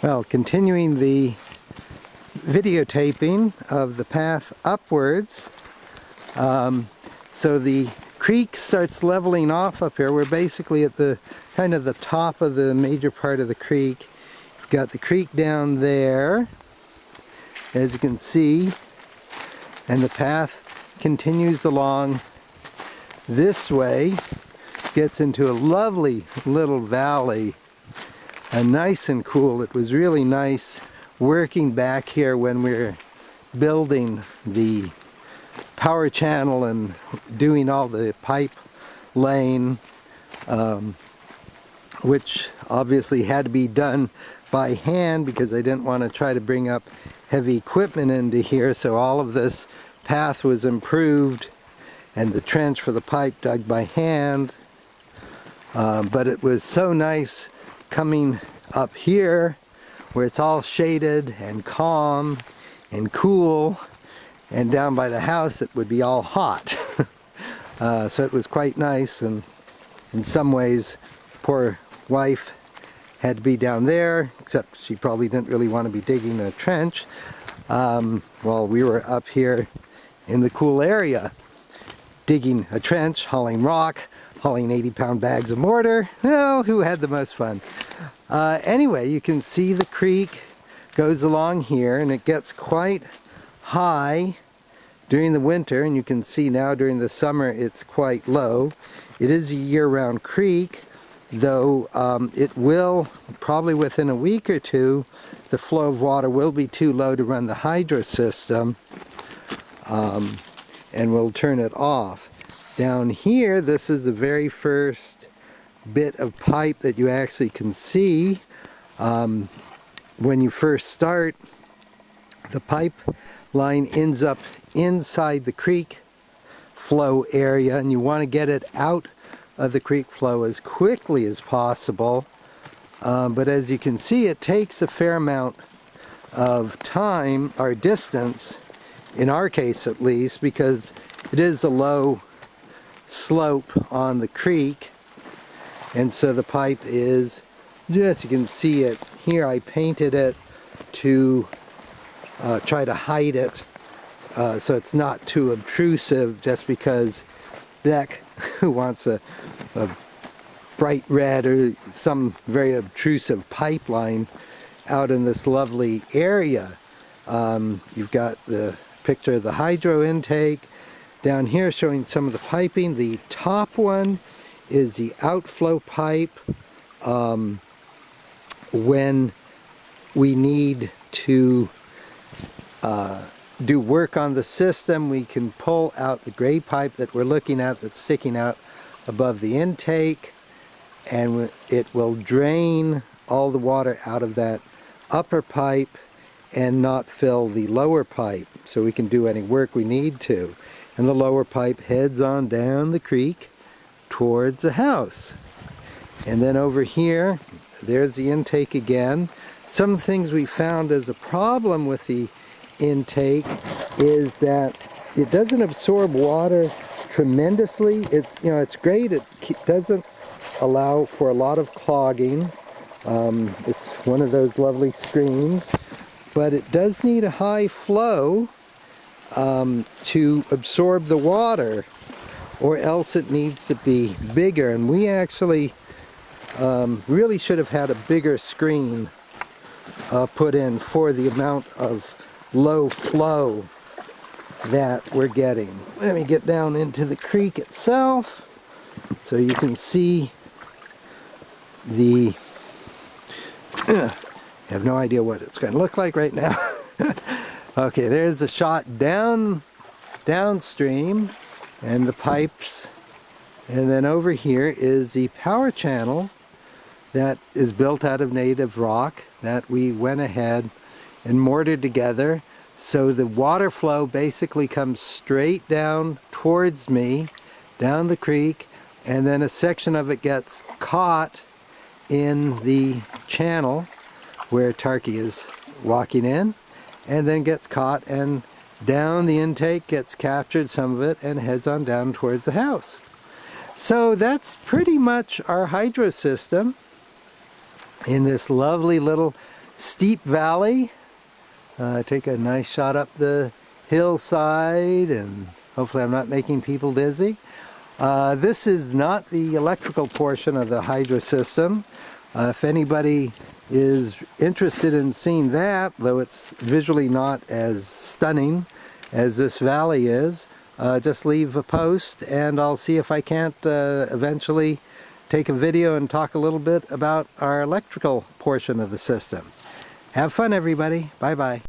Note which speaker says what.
Speaker 1: Well, continuing the videotaping of the path upwards, so the creek starts leveling off up here. We're basically at the kind of the top of the major part of the creek. We've got the creek down there, as you can see, and the path continues along this way, gets into a lovely little valley, nice and cool. It was really nice working back here when we were building the power channel and doing all the pipe laying, which obviously had to be done by hand because I didn't want to try to bring up heavy equipment into here. So all of this path was improved and the trench for the pipe dug by hand. But it was so nice coming up here where it's all shaded and calm and cool, and down by the house it would be all hot. So it was quite nice, and in some ways poor wife had to be down there, except she probably didn't really want to be digging a trench while we were up here in the cool area digging a trench, hauling rock, hauling 80-pound bags of mortar. Well, who had the most fun? Anyway, you can see the creek goes along here, and it gets quite high during the winter, and you can see now during the summer it's quite low. It is a year-round creek, though it will, probably within a week or two, the flow of water will be too low to run the hydro system, and we'll turn it off. Down here, this is the very first bit of pipe that you actually can see. When you first start, the pipe line ends up inside the creek flow area, and you want to get it out of the creek flow as quickly as possible. But as you can see, it takes a fair amount of time, or distance, in our case at least, because it is a low slope on the creek, and so the pipe is, just you can see it here, I painted it to try to hide it so it's not too obtrusive, just because Beck, who wants a bright red or some very obtrusive pipeline out in this lovely area. You've got the picture of the hydro intake down here showing some of the piping. The top one is the outflow pipe. When we need to do work on the system, we can pull out the gray pipe that we're looking at that's sticking out above the intake, and it will drain all the water out of that upper pipe and not fill the lower pipe, so we can do any work we need to. And the lower pipe heads on down the creek towards the house. And then over here, there's the intake again. Some things we found as a problem with the intake is that it doesn't absorb water tremendously. It's great. It doesn't allow for a lot of clogging. It's one of those lovely streams, but it does need a high flow to absorb the water, or else it needs to be bigger. And we actually really should have had a bigger screen put in for the amount of low flow that we're getting. Let me get down into the creek itself so you can see the I have no idea what it's going to look like right now. Okay, there's a shot downstream and the pipes, and then over here is the power channel that is built out of native rock that we went ahead and mortared together, so the water flow basically comes straight down towards me, down the creek, and then a section of it gets caught in the channel where Tarky is walking in, and then gets caught and down the intake, gets captured, some of it, and heads on down towards the house. So that's pretty much our hydro system in this lovely little steep valley. Take a nice shot up the hillside, and hopefully I'm not making people dizzy. This is not the electrical portion of the hydro system. If anybody is interested in seeing that, though it's visually not as stunning as this valley is, just leave a post and I'll see if I can't eventually take a video and talk a little bit about our electrical portion of the system. Have fun, everybody. Bye-bye.